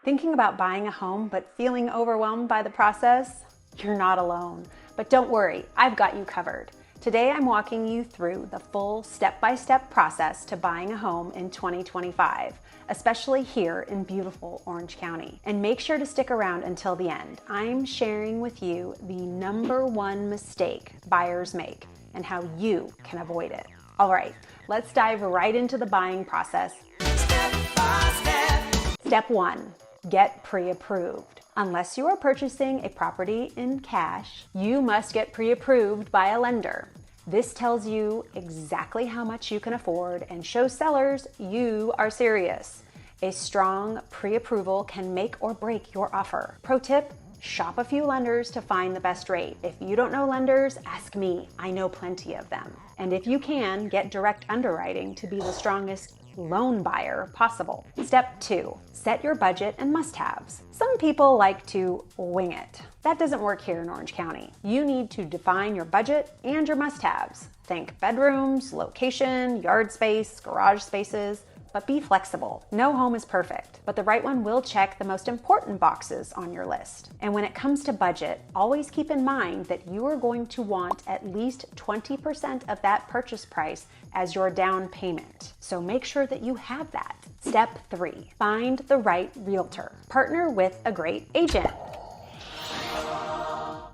Thinking about buying a home but feeling overwhelmed by the process? You're not alone. But don't worry, I've got you covered. Today I'm walking you through the full step-by-step process to buying a home in 2025, especially here in beautiful Orange County. And make sure to stick around until the end. I'm sharing with you the #1 mistake buyers make and how you can avoid it. All right, let's dive right into the buying process. Step by step. Step 1. Get pre-approved. Unless you are purchasing a property in cash, you must get pre-approved by a lender. This tells you exactly how much you can afford and shows sellers you are serious. A strong pre-approval can make or break your offer. Pro tip, shop a few lenders to find the best rate. If you don't know lenders, ask me. I know plenty of them. And if you can, get direct underwriting to be the strongest loan buyer possible. Step 2, set your budget and must-haves. Some people like to wing it. That doesn't work here in Orange County. You need to define your budget and your must-haves. Think bedrooms, location, yard space, garage spaces, but be flexible. No home is perfect, but the right one will check the most important boxes on your list. And when it comes to budget, always keep in mind that you are going to want at least 20% of that purchase price as your down payment. So make sure that you have that. Step 3, find the right realtor. Partner with a great agent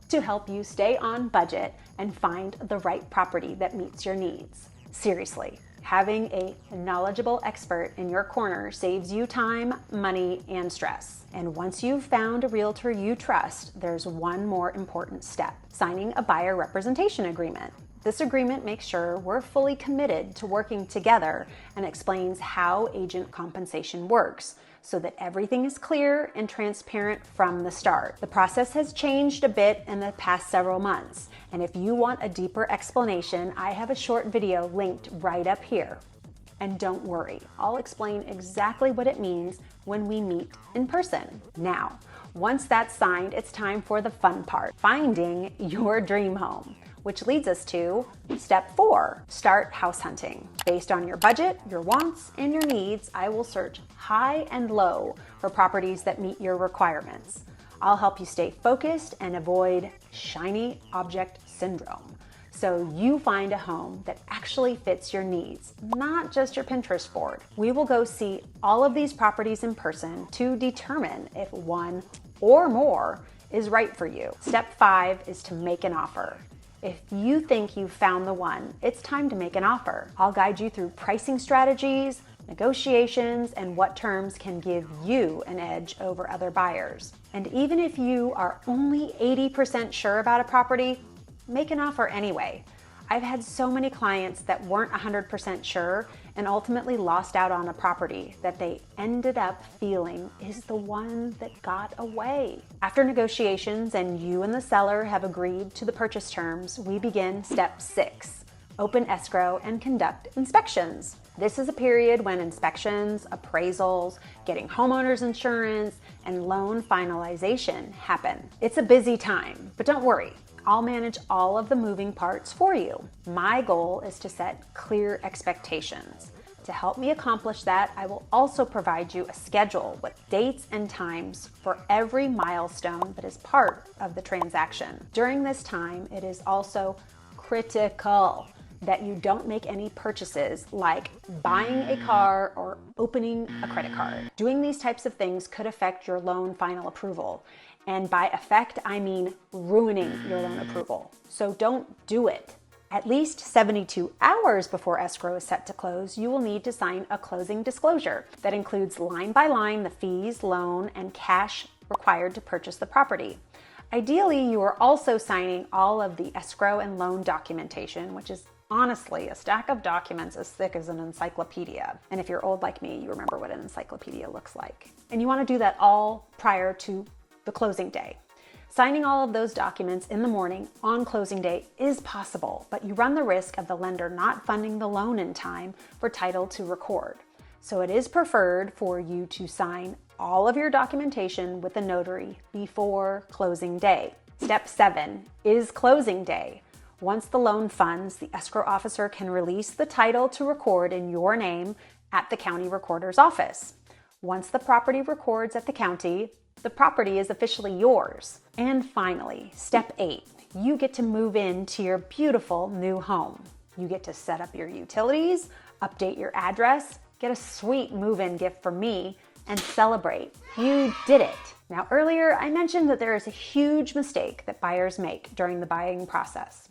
to help you stay on budget and find the right property that meets your needs. Seriously. Having a knowledgeable expert in your corner saves you time, money, and stress. And once you've found a realtor you trust, there's one more important step: signing a buyer representation agreement. This agreement makes sure we're fully committed to working together and explains how agent compensation works, so that everything is clear and transparent from the start. The process has changed a bit in the past several months, and if you want a deeper explanation, I have a short video linked right up here. And don't worry, I'll explain exactly what it means when we meet in person. Now, once that's signed, it's time for the fun part: finding your dream home. Which leads us to step 4, start house hunting. Based on your budget, your wants, and your needs, I will search high and low for properties that meet your requirements. I'll help you stay focused and avoid shiny object syndrome, so you find a home that actually fits your needs, not just your Pinterest board. We will go see all of these properties in person to determine if one or more is right for you. Step 5 is to make an offer. If you think you've found the one, it's time to make an offer. I'll guide you through pricing strategies, negotiations, and what terms can give you an edge over other buyers. And even if you are only 80% sure about a property, make an offer anyway. I've had so many clients that weren't 100% sure and ultimately lost out on a property that they ended up feeling is the one that got away. After negotiations and you and the seller have agreed to the purchase terms, we begin step 6, open escrow and conduct inspections. This is a period when inspections, appraisals, getting homeowners insurance, and loan finalization happen. It's a busy time, but don't worry. I'll manage all of the moving parts for you. My goal is to set clear expectations. To help me accomplish that, I will also provide you a schedule with dates and times for every milestone that is part of the transaction. During this time, it is also critical that you don't make any purchases like buying a car or opening a credit card. Doing these types of things could affect your loan final approval. And by affect, I mean ruining your loan approval. So don't do it. At least 72 hours before escrow is set to close, you will need to sign a closing disclosure that includes line by line the fees, loan, and cash required to purchase the property. Ideally, you are also signing all of the escrow and loan documentation, which is honestly a stack of documents as thick as an encyclopedia. And if you're old like me, you remember what an encyclopedia looks like. And you want to do that all prior to the closing day. Signing all of those documents in the morning on closing day is possible, but you run the risk of the lender not funding the loan in time for title to record. So it is preferred for you to sign all of your documentation with the notary before closing day. Step 7 is closing day. Once the loan funds, the escrow officer can release the title to record in your name at the county recorder's office. Once the property records at the county, the property is officially yours. And finally, step 8, you get to move into your beautiful new home. You get to set up your utilities, update your address, get a sweet move-in gift from me, and celebrate. You did it. Now, earlier I mentioned that there is a huge mistake that buyers make during the buying process.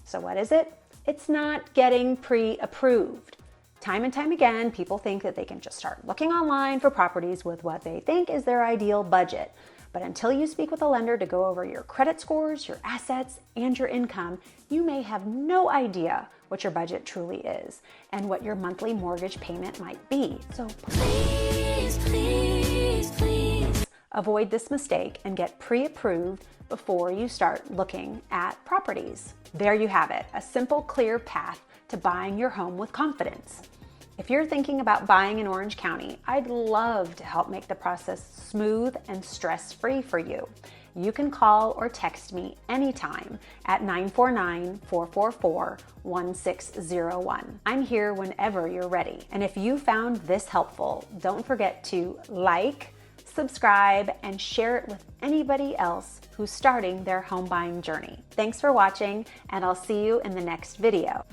So what is it? It's not getting pre-approved. Time and time again, people think that they can just start looking online for properties with what they think is their ideal budget. But until you speak with a lender to go over your credit scores, your assets, and your income, you may have no idea what your budget truly is and what your monthly mortgage payment might be. So please avoid this mistake and get pre-approved before you start looking at properties. There you have it, a simple, clear path to buying your home with confidence. If you're thinking about buying in Orange County, I'd love to help make the process smooth and stress-free for you. You can call or text me anytime at 949-444-1601. I'm here whenever you're ready. And if you found this helpful, don't forget to like, subscribe, and share it with anybody else who's starting their home buying journey. Thanks for watching, and I'll see you in the next video.